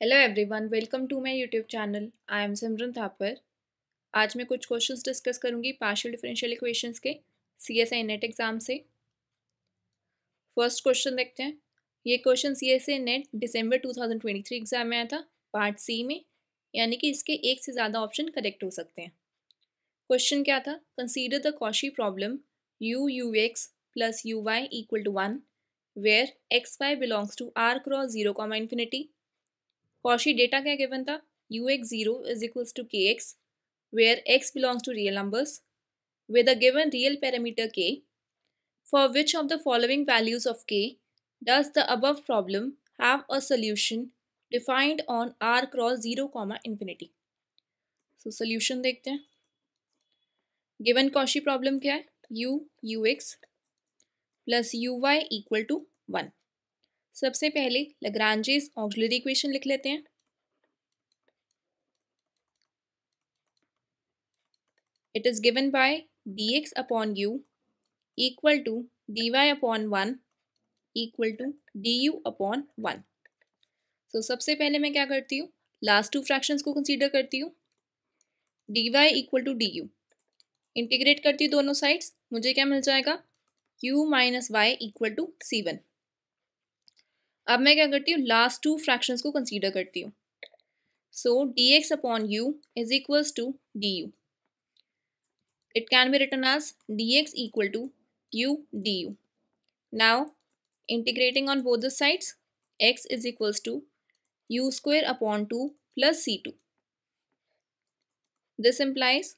Hello everyone, welcome to my YouTube channel. I am Simran Thapar. आज मैं कुछ क्वेश्चंस डिस्कस करूंगी पार्शियल डिफरेंशियल इक्वेशंस के सीएसए नेट एग्जाम से। फर्स्ट क्वेश्चन देखते हैं। ये question CSIR NET December 2023 exam में आया था, पार्ट सी में, यानी कि इसके एक से ज़्यादा ऑप्शन करेक्ट हो सकते हैं। क्वेश्चन क्या था? Consider the Cauchy problem u u x plus u y equal to 1 where x y belongs to R cross 0, infinity. Cauchy data क्या गिवन था? ux0 is equals to kx where x belongs to real numbers with a given real parameter k. For which of the following values of k does the above problem have a solution defined on r cross 0, infinity? So solution देखते हैं। Given Cauchy problem क्या है? u ux plus uy equal to 1। सबसे पहले Lagrange's auxiliary equation लिख लेते हैं। It is given by dx upon u equal to dy upon 1 equal to du upon 1। So सबसे पहले मैं क्या करती हूँ? लास्ट टू फ्रैक्शंस को कंसीडर करती हूँ। dy equal to du integrate करती हूँ दोनों साइड्स, मुझे क्या मिल जाएगा? u minus y equal to c1। अब मैं क्या करती हूँ? लास्ट टू फ्रैक्शंस को कंसीडर करती हूँ। So dx upon u is equals to du। It can be written as dx equal to u du. Now integrating on both the sides, x is equals to u square upon 2 plus c2. This implies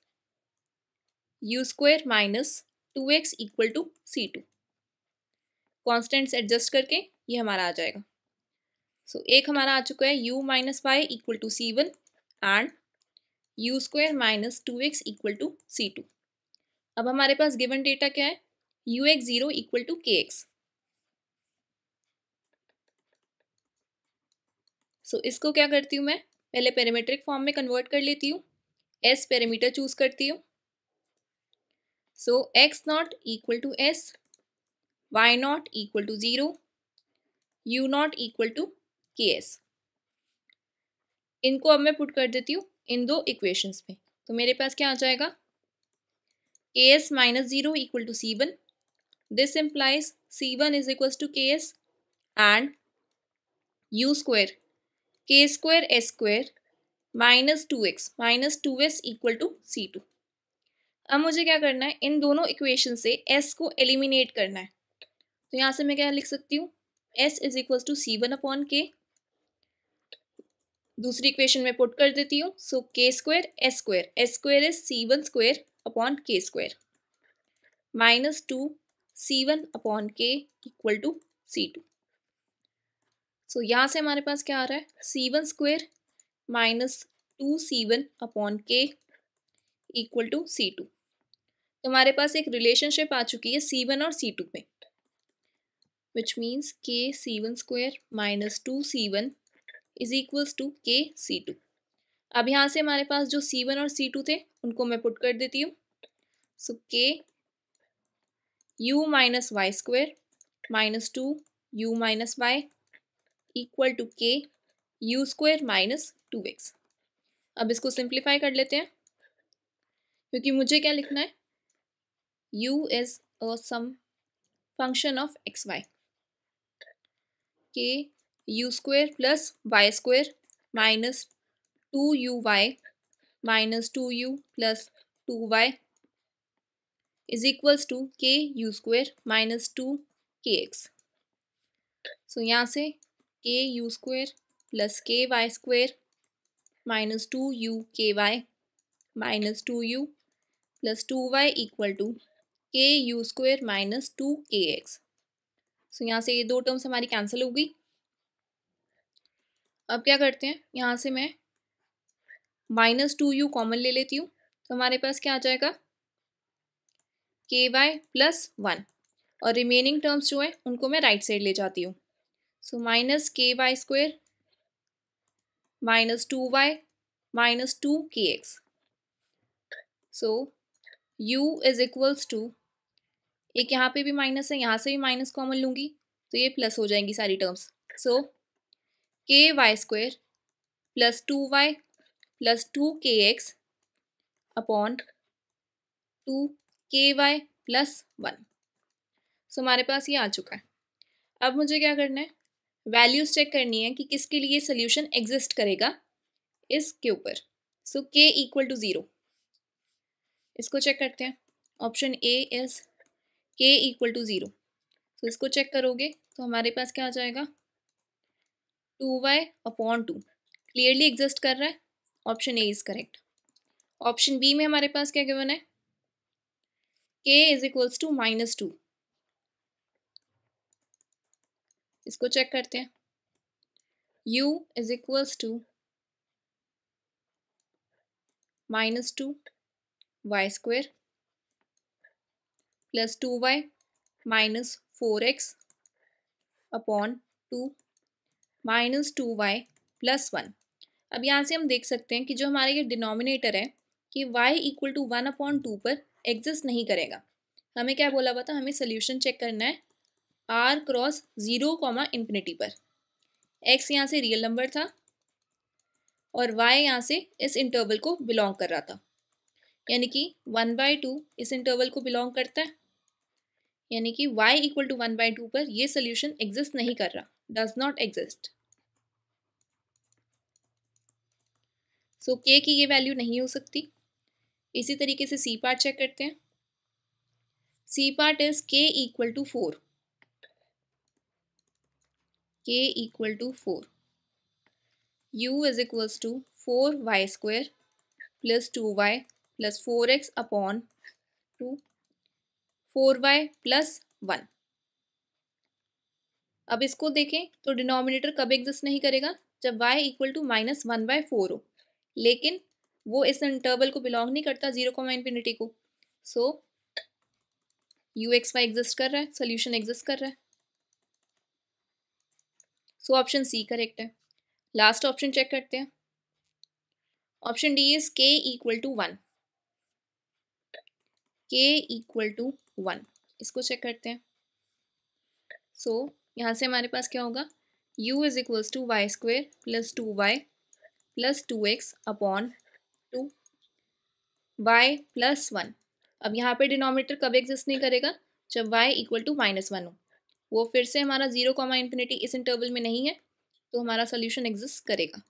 u square minus 2x equal to c2. Constants adjust करके ये हमारा आ जाएगा। So एक हमारा आ चुका है u minus y equal to c1 and u square minus 2x equal to c2। अब हमारे पास गिवन डेटा क्या है? ux0 equal to kx। सो इसको क्या करती हूँ मैं? पहले पेरीमेट्रिक फॉर्म में कन्वर्ट कर लेती हूँ। एस पेरीमीटर चूज करती हूँ। So X not equal to S, Y not equal to 0, U not equal to के एस। इनको अब मैं पुट कर देती हूँ इन दो इक्वेशंस में। तो मेरे पास क्या आ जाएगा? K s minus 0 equal to c1। This implies c1 is equal to के s and u square k square s square minus 2x equal to c2। अब मुझे क्या करना है? इन दोनों इक्वेशन से s को एलिमिनेट करना है। तो यहाँ से मैं क्या लिख सकती हूँ? s is equal to c1 upon k. दूसरी इक्वेशन में पुट कर देती हूँ। सो के square s square is c1 square upon के स्क्वायर माइनस 2 c1 अपॉन के इक्वल टू c2। सो यहाँ से हमारे पास क्या आ रहा है? c1 square minus 2c1 upon के इक्वल टू c2। तो हमारे पास एक रिलेशनशिप आ चुकी है c1 और c2 में, विच means k c1 square minus 2c1 is equals to k c2। अब यहाँ से हमारे पास जो c1 और c2 थे उनको मैं पुट कर देती हूँ। So k u minus y square minus 2 u minus y equal to k u square minus 2x। अब इसको सिंप्लीफाई कर लेते हैं, क्योंकि मुझे क्या लिखना है? u is a some function of xy। K u square plus y square minus 2uy minus 2u plus 2y is equals to k u square minus 2kx। So यहाँ से k u square plus k y square minus 2u minus 2u plus 2y equal to k u square minus 2kx। So यहाँ से ये दो terms हमारी cancel हो गई। अब क्या करते हैं? यहाँ से मैं माइनस 2u कॉमन ले लेती हूँ। तो हमारे पास क्या आ जाएगा? के वाई प्लस 1 और रिमेनिंग टर्म्स जो है उनको मैं राइट साइड ले जाती हूँ। So minus k y square minus 2y minus 2kx। So u is equals to, एक यहाँ पे भी माइनस है, यहाँ से भी माइनस कॉमन लूँगी। तो ये प्लस हो जाएंगी सारी terms. So k y square plus 2y plus 2kx upon 2ky plus 1। So हमारे पास ये आ चुका है। अब मुझे क्या करना है, वैल्यूज चेक करनी है कि किसके लिए सोल्यूशन एग्जिस्ट करेगा इसके ऊपर। सो k इक्वल टू 0, इसको चेक करते हैं। Option A is k equal to 0। तो इसको चेक करोगे तो हमारे पास क्या आ जाएगा, 2y अपॉन 2 क्लियरली एग्जिस्ट कर रहा है। Option A is correct. Option B में हमारे पास क्या गिवन है, k इज इक्वल्स टू -2। इसको चेक करते हैं। u is equals to -2y square plus 2y minus 4x upon 2 minus 2y plus 1। अब यहाँ से हम देख सकते हैं कि जो हमारे ये डिनोमिनेटर है कि y इक्वल टू 1 अपॉन 2 पर एग्जिस्ट नहीं करेगा। हमें क्या बोला हुआ था, हमें सोल्यूशन चेक करना है r क्रॉस 0, इन्फिनिटी पर। x यहाँ से रियल नंबर था और y यहाँ से इस इंटरवल को बिलोंग कर रहा था, यानी कि 1/2 इस इंटरवल को बिलोंग करता है, यानी कि y इक्वल टू 1/2 पर ये सोल्यूशन एग्जिस्ट नहीं कर रहा, does not exist. So k की ये वैल्यू नहीं हो सकती। इसी तरीके से सी पार्ट चेक करते हैं। C part is k equal to 4, k equal to 4, u is equals to 4y square plus 2y plus 4x upon 2 4y plus 1। अब इसको देखें तो डिनोमिनेटर कब एग्जिस्ट नहीं करेगा, जब y इक्वल टू -1/4 हो, लेकिन वो इस इंटरवल को बिलोंग नहीं करता 0, को। So u x y exist कर रहा है, सोल्यूशन एग्जिस्ट कर रहा है। सो ऑप्शन सी करेक्ट है। लास्ट ऑप्शन चेक करते हैं। Option D is k equal to 1, k equal to 1। इसको चेक करते हैं। सो यहाँ से हमारे पास क्या होगा, u is equals to y square plus 2y plus 2x upon 2 y plus 1। अब यहाँ पे डिनोमिनेटर कब एग्जिस्ट नहीं करेगा, जब y इक्वल टू -1 हो। वो फिर से हमारा 0, इस इंटरवल में नहीं है, तो हमारा सोल्यूशन एग्जिस्ट करेगा।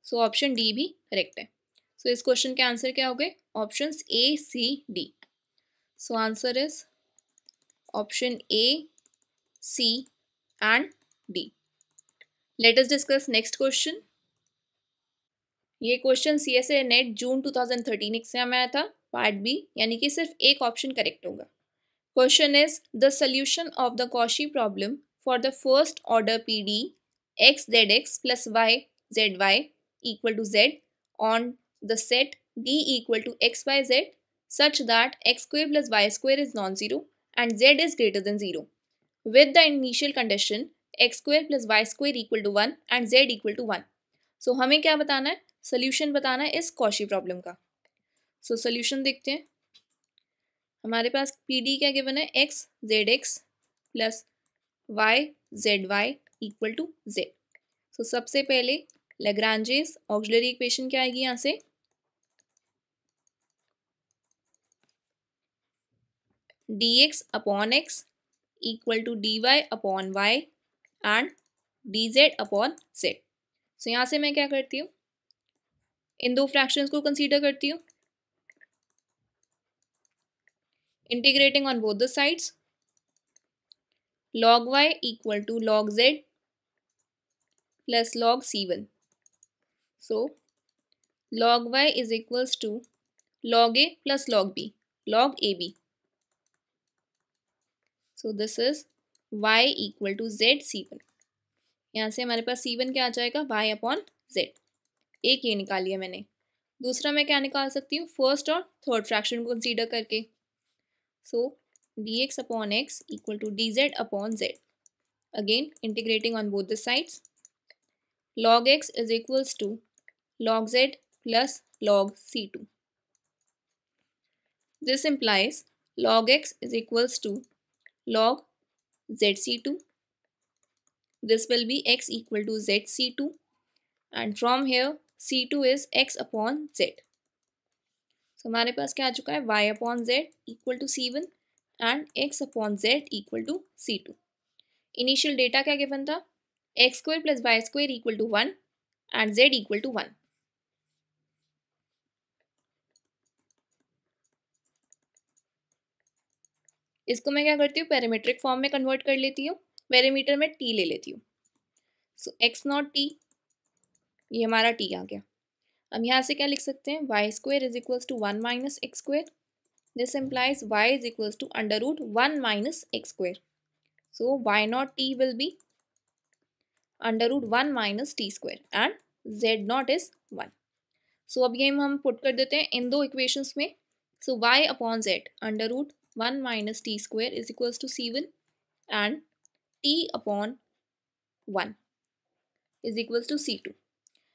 सो ऑप्शन डी भी करेक्ट है। सो इस क्वेश्चन के आंसर क्या हो गए, options A C D. So answer is option A C and D. Let us discuss next question. ये question CSA NET June 2013 exam में आया था, पार्ट बी, यानी कि सिर्फ एक ऑप्शन करेक्ट होगा। Question is the solution of the Cauchy problem for the first order PD x zx plus y zy equal to z on the set D equal to xyz such that x square plus y square is non-zero and z is greater than 0 with the initial condition x square plus y square equal to 1 and z equal to 1. So हमें क्या बताना है, solution बताना है इस Cauchy problem का। So solution देखते हैं। हमारे पास PD क्या गिवन है, x zx plus y zy equal to z। So सबसे पहले लैग्रांजेस ऑक्सिलरी इक्वेशन क्या आएगी, यहाँ से dx upon x equal to dy upon y and dz upon z। So यहाँ से मैं क्या करती हूँ, इन दो फ्रैक्शंस को कंसीडर करती हूँ, integrating on both the sides, log y equal to log z plus log c1। So log y is equals to log a plus log b, log ab. So this is y equal to z c1। यहाँ से हमारे पास c1 क्या आ जाएगा, y upon z। एक ये निकाल लिया मैंने। दूसरा मैं क्या निकाल सकती हूँ, फर्स्ट और थर्ड फ्रैक्शन को कंसीडर करके। So dx upon x equal to dz upon z। Again integrating on both the sides, log x is equals to log z plus log c2. This implies log x is equals to log zc2. This will be x equal to zc2, and from here c2 is x upon z. So हमारे पास क्या आ चुका है, y upon z equal to c1 and x upon z equal to c2. Initial data क्या given था, x square plus y square equal to 1 and z equal to 1. इसको मैं क्या करती हूँ, पैरामीट्रिक फॉर्म में कन्वर्ट कर लेती हूँ, पैरामीटर में t ले लेती हूँ. सो एक्स नॉट टी, ये हमारा t आ गया. अब यहाँ से क्या लिख सकते हैं, y square is equals to 1 minus x square. This implies y is equals to under root 1 minus x square. So y naught t will be under root 1 minus t square and z naught is 1. सो अब ये हम put कर देते हैं इन दो equations में. So y upon z under root 1 minus t square is equals to c1 and t upon 1 is equals to c2.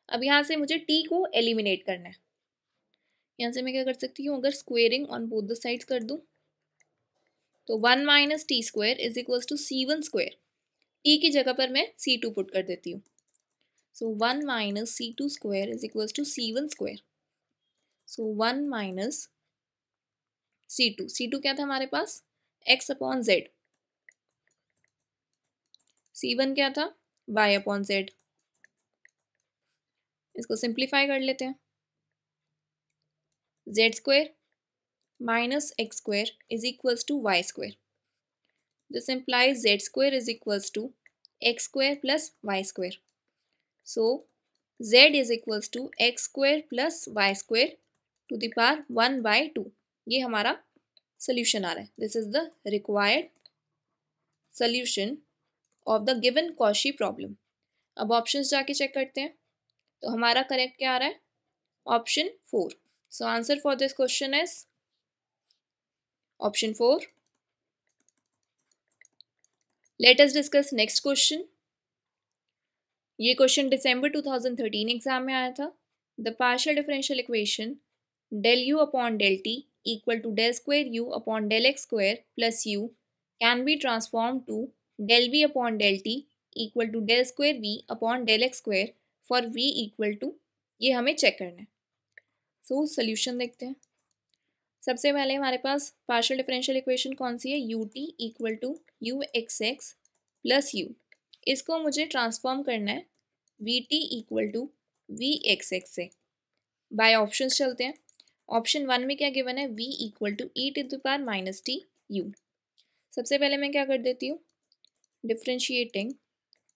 अब यहाँ से मुझे t को एलिमिनेट करना है. यहाँ से मैं क्या कर सकती हूँ, अगर squaring on both the sides कर दूँ तो 1 minus t square is equals to c1 square. t की जगह पर मैं c2 पुट कर देती हूँ. So 1 minus c2 square is equals to c1 square. So 1 minus c2 क्या था हमारे पास, x अपॉन z. c1 क्या था, y अपॉन z. इसको सिंप्लीफाई कर लेते हैं. z square minus x square is equals to y square. This implies z square is equals to x square plus y square. So z is equals to x square plus y square to the power 1/2. ये हमारा सोल्यूशन आ रहा है. This is the required solution of the given Cauchy problem. अब options जाके check करते हैं. तो हमारा करेक्ट क्या आ रहा है, option 4. So answer for this question is option 4. Late us discuss next question. ये क्वेश्चन दिसंबर 2013 एग्जाम में आया था. The partial differential equation del u upon del t equal to del square u upon del x square plus u can be transformed to del v upon del t equal to del square v upon del x square for v equal to, ये हमें check करना है. So solution देखते हैं. सबसे पहले हमारे पास partial differential equation कौन सी है, u t equal to u x x plus u. इसको मुझे ट्रांसफॉर्म करना है v t equal to v x x से. बाय ऑप्शंस चलते हैं. ऑप्शन 1 में क्या गिवन है, v equal to e to the power minus t u. सबसे पहले मैं क्या कर देती हूँ, differentiating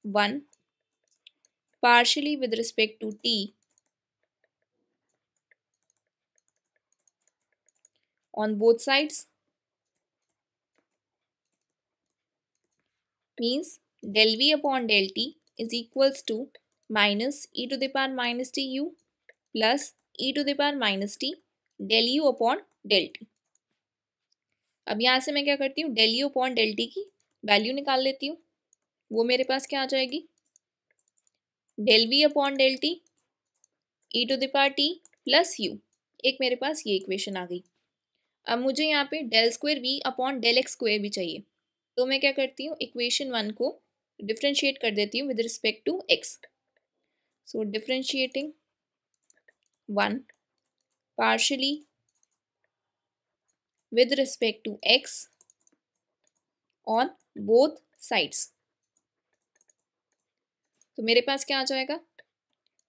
1 partially with respect to t on both sides means del v upon del t is equals to minus e to the power minus t u plus e to the power minus t del u upon del t. अब यहाँ से मैं क्या करती हूँ, del u upon del t की value निकाल लेती हूँ. वो मेरे पास क्या आ जाएगी, del v upon del t e to the power t plus u. एक मेरे पास ये इक्वेशन आ गई. अब मुझे यहाँ पे del square v upon del x square भी चाहिए. तो मैं क्या करती हूँ, इक्वेशन 1 को डिफ्रेंशिएट कर देती हूँ with respect to x. So differentiating 1 partially with respect to x on both sides. तो मेरे पास क्या आ जाएगा,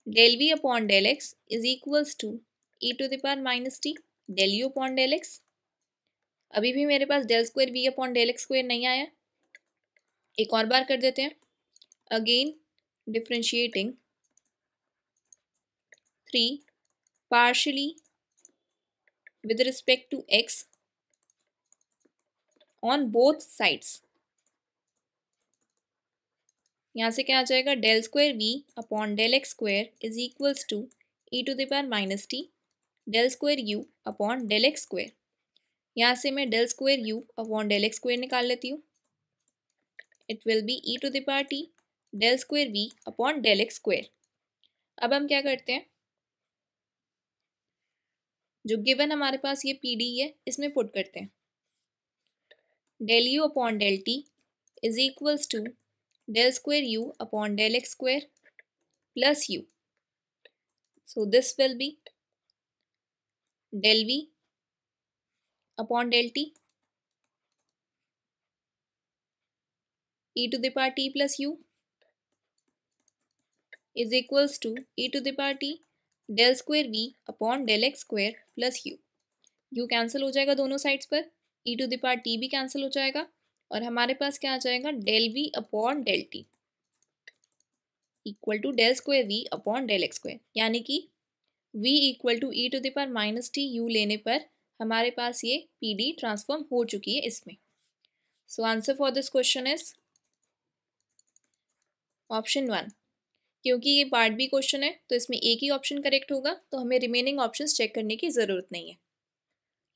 del v upon del x is equals to e to the power minus t del u upon del x. अभी भी मेरे पास del square v upon del x square नहीं आया. एक और बार कर देते हैं. Again differentiating 3 partially with respect to x on both sides. यहाँ से क्या आ जाएगा, del square v upon del x square is equals to e to the power minus t del square u upon del x square. यहाँ से मैं del square u upon del x square निकाल लेती हूँ. It will be e to the power t del square v upon del x square. अब हम क्या करते हैं, जो गिवन हमारे पास ये पी डी है इसमें पुट करते हैं. del u upon del t is equals to del square u upon del x square plus u. So this will be del v upon del t e to the power t plus u is equals to e to the power t del square v upon del x square plus u. u cancel हो जाएगा दोनों sides पर, e to the power t भी cancel हो जाएगा और हमारे पास क्या आ जाएगा del v upon del t equal to del square v upon del x square, यानी कि v equal to e to the power minus t u लेने पर हमारे पास ये pd ट्रांसफॉर्म हो चुकी है इसमें. सो answer for this question is option 1. क्योंकि ये पार्ट बी क्वेश्चन है तो इसमें एक ही ऑप्शन करेक्ट होगा, तो हमें रिमेनिंग ऑप्शंस चेक करने की ज़रूरत नहीं है.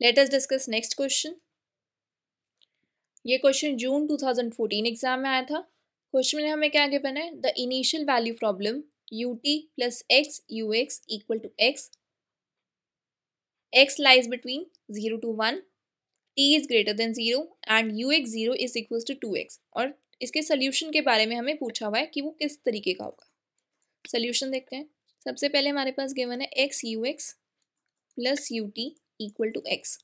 Let us discuss next question. ये क्वेश्चन जून 2014 एग्जाम में आया था. क्वेश्चन में हमें क्या गिवन है, the initial value problem u t plus x u x equal to x, x lies between 0 to 1, t is greater than 0 and u x 0 is equal to 2x. और इसके solution के बारे में हमें पूछा हुआ है कि वो किस तरीके का होगा. सोल्यूशन देखते हैं. सबसे पहले हमारे पास गिवन है x u x plus u t equal to x.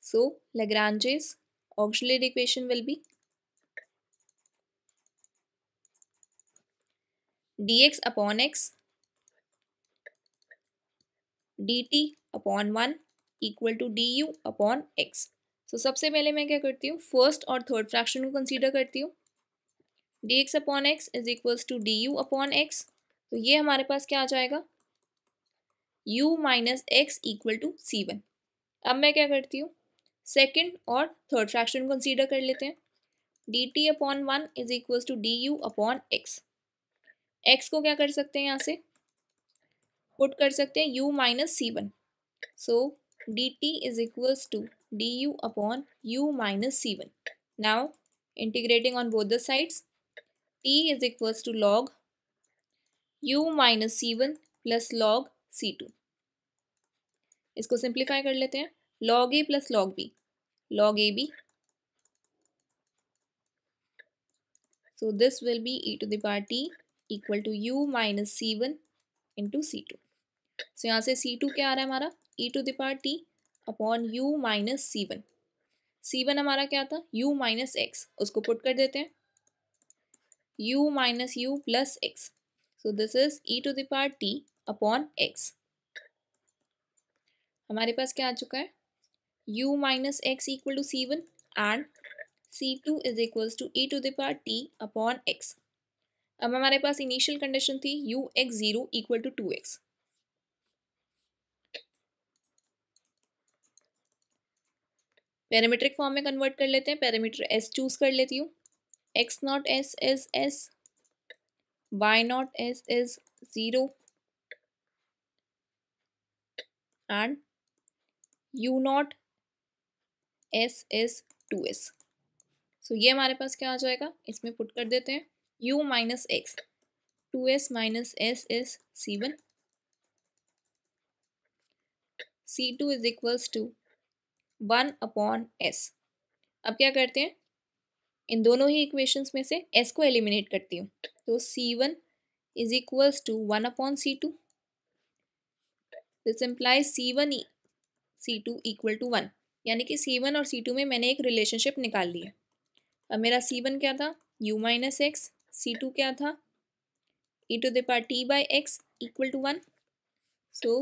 So Lagrange's auxiliary equation will be dx upon x dt upon 1 equal to du upon x. So सबसे पहले मैं क्या करती हूँ, फर्स्ट और थर्ड फ्रैक्शन को कंसीडर करती हूँ. dx upon x is equals to du upon x. तो ये हमारे पास क्या आ जाएगा, u minus x equal to c1. अब मैं क्या करती हूँ, सेकेंड और थर्ड फ्रैक्शन को कंसीडर कर लेते हैं. dt upon 1 is equals to du upon x. x को क्या कर सकते हैं, यहाँ से पुट कर सकते हैं u minus c1. So dt is equals to du upon u minus c1. Now integrating on both the sides, t is equals to log u minus c1 plus log c2. इसको simplify कर लेते हैं. log a plus log b, log ab. So this will be e to the power t equal to u minus c1 into c2. So यहाँ से c2 क्या आ रहा है हमारा, e to the power t upon u minus c1. c1 हमारा क्या था, u minus x, उसको पुट कर देते हैं, u minus u plus x. So this is e to the power t upon x. हमारे पास क्या आ चुका है, u minus x equal to c1 and c2 is equals to e to the power t upon x. अब हमारे पास initial condition थी u x 0 equal to 2x. Parametric form में कन्वर्ट कर लेते हैं. पैरामीटर s चूज कर लेती हूँ. x not s is s, y not s is 0 and u not s is 2s. सो ये हमारे पास क्या आ जाएगा, इसमें पुट कर देते हैं u minus x, 2s minus s is c1, c2 is equals to 1 upon s. अब क्या करते हैं, इन दोनों ही इक्वेशंस में से s को एलिमिनेट करती हूँ. तो c1 is equals to 1 upon c2. This implies c1 c2 equal to 1, यानी कि c1 और c2 में मैंने एक रिलेशनशिप निकाल ली है. अब मेरा c1 क्या था, u माइनस एक्स, c2 क्या था, e to the power t by x equal to 1. So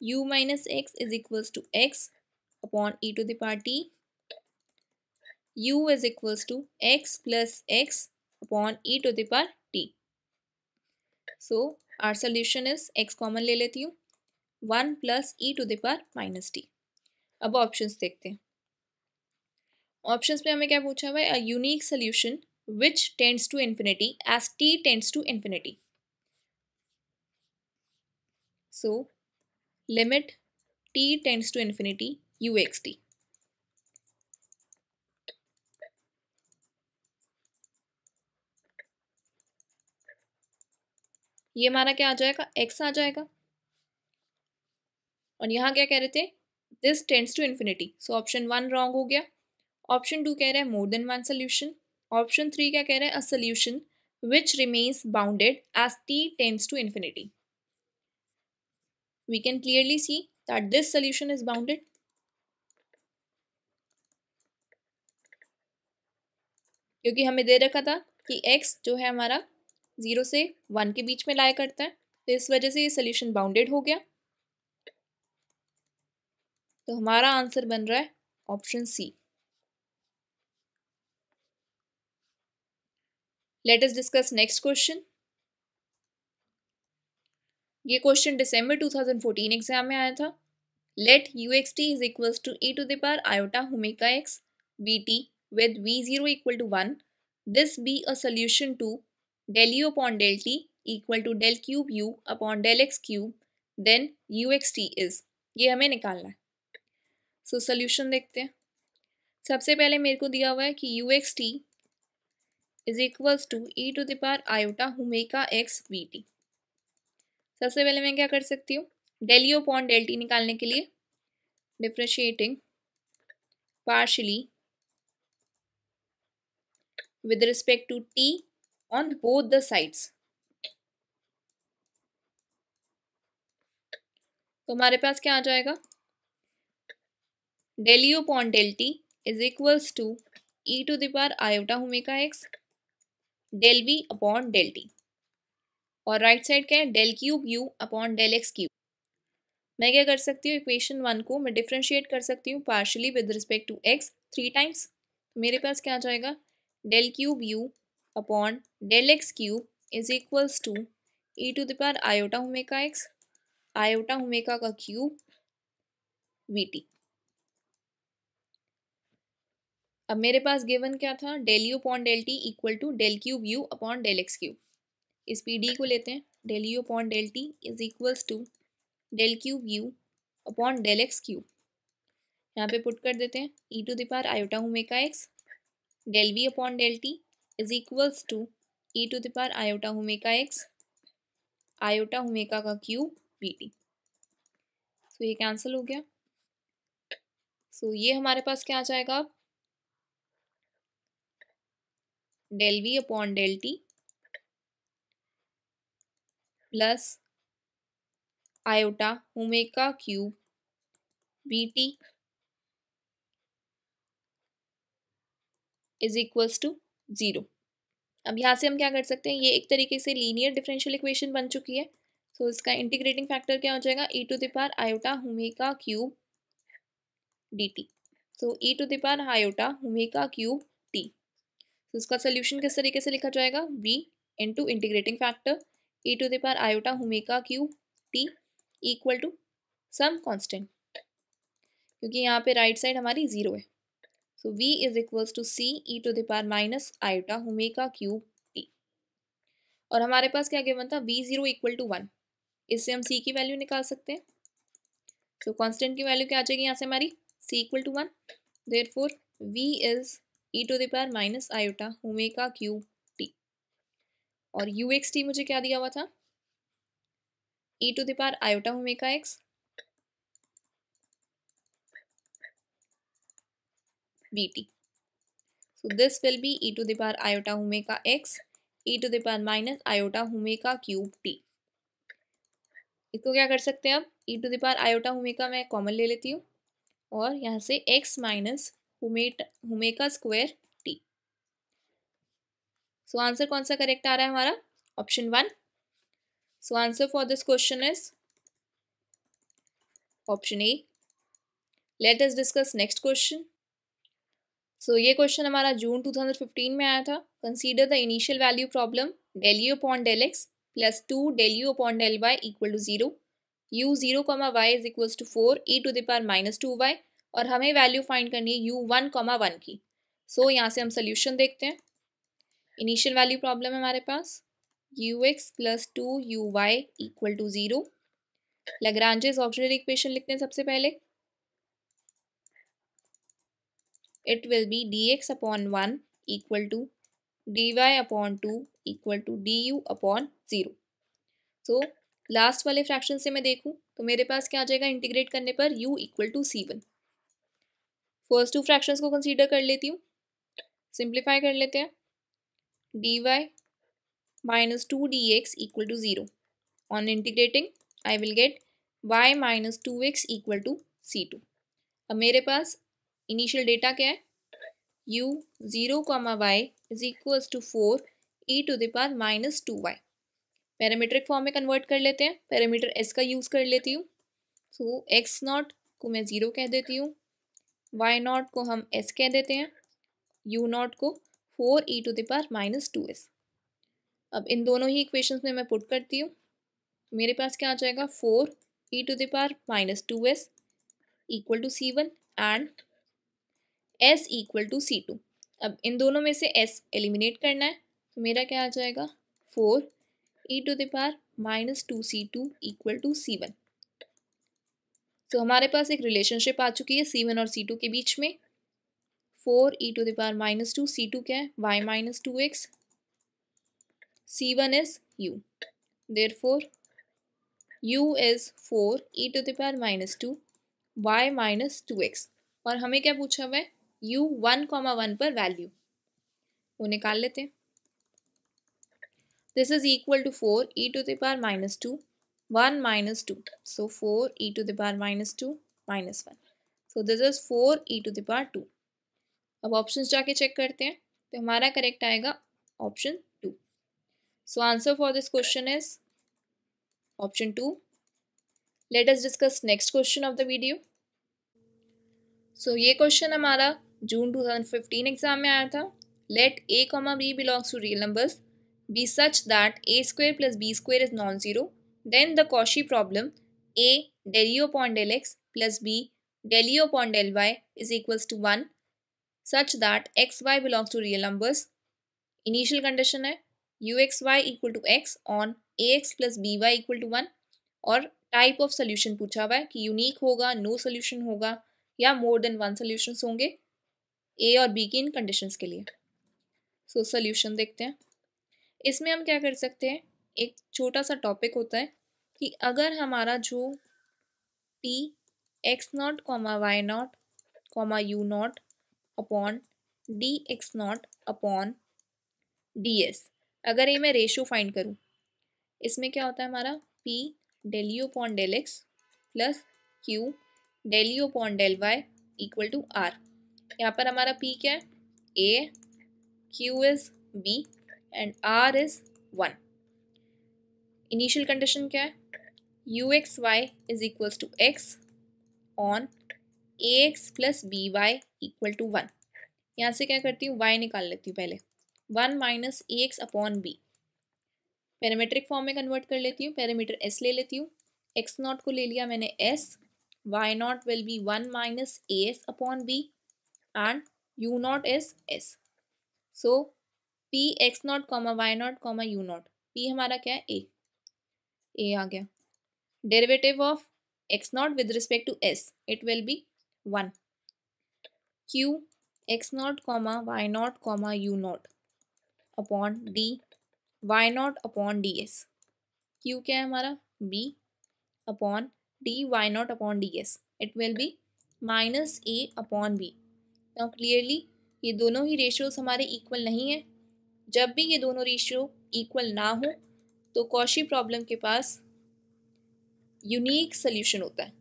u minus x is equals to x upon e to the power t. u is equals to x plus x upon e to the power t. So our solution is x common ले लेती हूँ, 1 plus e to the power minus t. अब options देखते हैं. Options में हमें क्या पूछा हुआ है, a unique solution which tends to infinity as t tends to infinity. So limit t tends to infinity uxt. ये हमारा क्या आ जाएगा, x आ जाएगा. और यहाँ क्या कह रहे थे, this tends to infinity. So option 1 wrong हो गया. ऑप्शन 2 कह रहा है more than one solution. Option 3 क्या कह रहा है, a solution which remains bounded as t tends to infinity. We can clearly see that this solution is bounded. क्योंकि हमें दे रखा था कि x जो है हमारा 0 से 1 के बीच में लाया करता है, तो इस वजह से ये सोल्यूशन बाउंडेड हो गया। तो हमारा आंसर बन रहा है option c. Let us discuss next question. ये क्वेश्चन दिसंबर 2014 एग्जाम में आया था। Let uxt is equals to e to the power iota omega x vt with v0 equal to 1. This be a solution to del u upon del t equal to del cube u upon del x cube, then uxt is, ये हमें निकालना है। So solution देखते हैं। सबसे पहले मेरे को दिया हुआ है कि uxt is equals to e to the power iota omega x vt। सबसे पहले मैं क्या कर सकती हूँ, del u upon del t निकालने के लिए differentiating partially with respect to t on both the sides। तो हमारे पास क्या आ जाएगा, del u upon del t is equals to e to the power iota omega x del v upon del t, और राइट साइड क्या है, del cube u upon del x cube. मैं क्या कर सकती हूँ, इक्वेशन 1 को मैं डिफ्रेंशिएट कर सकती हूँ partially with respect to x 3 times. मेरे पास क्या आ जाएगा, del cube u upon del x cube is equals to e to the power iota omega x iota omega का क्यूब vt। अब मेरे पास गिवन क्या था, del u upon del t equal to del cube u upon del x cube. इस P D को लेते हैं, del u upon del t is equals to del cube u upon del x cube. यहाँ पे put कर देते हैं, e to the power iota omega x del v upon del t is equals to e to the power iota omega x iota omega का cube vt। So ये cancel हो गया। सो ये हमारे पास क्या आ जाएगा, del v upon del t plus iota omega cube vt is equals to 0। अब यहाँ से हम क्या कर सकते हैं, ये एक तरीके से लीनियर डिफरेंशियल इक्वेशन बन चुकी है। सो इसका इंटीग्रेटिंग फैक्टर क्या हो जाएगा, e to the power iota omega cube dt। So e to the power iota omega cube t। तो इसका सोल्यूशन किस तरीके से लिखा जाएगा, v into integrating factor e to the power iota omega cube t equal to some constant, क्योंकि यहाँ पे राइट साइड हमारी 0 है। So v is equals to c e to the power minus iota omega cube t। और हमारे पास क्या given था, v0 इक्वल टू 1। इससे हम c की वैल्यू निकाल सकते हैं। सो कांस्टेंट की वैल्यू क्या आ जाएगी यहाँ से हमारी, c equal to 1। Therefore v is e to the power minus iota omega cube t। और uxt मुझे क्या दिया हुआ था, e to the power iota omega x vt। So this will be e to the power iota omega x e to the power minus iota omega cube t। इसको क्या कर सकते हैं, अब e to the power iota omega मैं common ले लेती हूँ और यहाँ से x minus omega square t। So answer कौन सा करेक्ट आ रहा है हमारा, option 1। So answer for this question is option A. Let us discuss next question. So ये क्वेश्चन हमारा जून 2015 में आया था। Consider the initial value problem del u upon del x plus 2 del u upon del y equal to 0, u 0 y is equals to 4 e to the power minus 2y, और हमें value find करनी है u 1 की। सो यहाँ से हम solution देखते हैं। इनिशियल वैल्यू प्रॉब्लम है हमारे पास ux plus 2uy equal to 0। Lagrange's auxiliary equation लिखते हैं सबसे पहले। It will be dx upon 1 equal to dy upon 2 equal to du upon 0। So last वाले फ्रैक्शन से मैं देखूं तो मेरे पास क्या आ जाएगा, इंटीग्रेट करने पर u equal to c1। First two fractions को कंसीडर कर लेती हूँ, सिंप्लीफाई कर लेते हैं। dy minus 2dx equal to 0। On integrating I will get y minus 2x equal to c2। अब मेरे पास इनिशियल डेटा क्या है, u 0, y is equals to 4 e to the power minus 2y। Parametric form में convert कर लेते हैं, parameter s का use कर लेती हूँ। सो x नॉट को मैं 0 कह देती हूँ, y नॉट को हम s कह देते हैं, u नॉट को 4 e to the power minus 2s। अब इन दोनों ही इक्वेशंस में मैं पुट करती हूँ, मेरे पास क्या आ जाएगा, 4 e to the power minus 2s equal to c1 and s equal to c2। अब इन दोनों में से s एलिमिनेट करना है, तो मेरा क्या आ जाएगा, 4 e to the power minus 2c2 equal to c1। तो हमारे पास एक रिलेशनशिप आ चुकी है c1 और c2 के बीच में। 4 e to the power minus 2, c2 क्या है, y minus 2x, c1 is u। Therefore u is 4 e to the power minus 2 y minus 2x। और हमें क्या पूछा हुआ है, u 1,1 पर वैल्यू, वो निकाल लेते हैं। This is equal to 4 e to the power minus 2 1 minus 2, so 4 e to the power minus 2 minus 1, so this is 4 e to the power 2। अब ऑप्शंस जाके चेक करते हैं, तो हमारा करेक्ट आएगा option 2। So answer for this question is option 2। Let us discuss next question of the video. So ये क्वेश्चन हमारा जून 2015 एग्जाम में आया था। Let a, b belongs to real numbers be such that a square plus b square is non-zero, then the Cauchy problem a del u upon del x plus b del u upon del y is equals to 1 such that x y belongs to real numbers। Initial condition है ux y equal to x on ax plus b y equal to 1, और type of solution पूछा हुआ है कि unique होगा, no solution होगा, या मोर than one solutions होंगे ए और बी की इन कंडीशंस के लिए। सो सोल्यूशन देखते हैं। इसमें हम क्या कर सकते हैं, एक छोटा सा टॉपिक होता है कि अगर हमारा जो p x naught comma y naught comma u naught upon d x naught upon d s, अगर ये मैं रेशो फाइंड करूँ, इसमें क्या होता है हमारा p del u upon del x plus q del u upon del y equal to r। यहाँ पर हमारा p क्या है, a, q is b and r is 1। Initial condition क्या है, ux y is equals to x on ax plus b y equal to 1। यहाँ से क्या करती हूँ, y निकाल लेती हूँ पहले, 1 minus A X upon B, parametric form में कन्वर्ट कर लेती हूँ, पैरामीटर s ले लेती हूँ, x नॉट को ले लिया मैंने s, y naught will be 1 minus a s upon b and u naught is s। So p x naught comma y naught comma u naught, p हमारा क्या है, a आ गया। Derivative of x naught with respect to s, it will be 1। q x naught comma y naught comma u naught upon d y naught upon d s, q क्या है हमारा, b upon d y naught upon d s, it will be minus a upon b। Now clearly ये दोनों ही ratios हमारे equal नहीं है। जब भी ये दोनों रेशियो इक्वल ना हो तो कॉशी प्रॉब्लम के पास यूनिक सोल्यूशन होता है।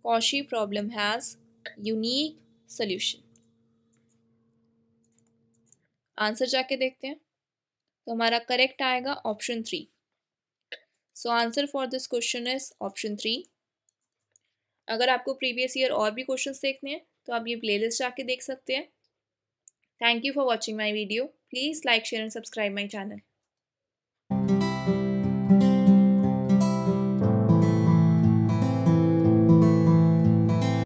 Cauchy problem has unique solution. Answer जाके देखते हैं, तो हमारा करेक्ट आएगा option 3। So answer for this question is option 3। अगर आपको प्रीवियस ईयर और भी क्वेश्चंस देखने हैं तो आप ये प्लेलिस्ट जाके देख सकते हैं। Thank you for watching my video. Please like, share and subscribe my channel.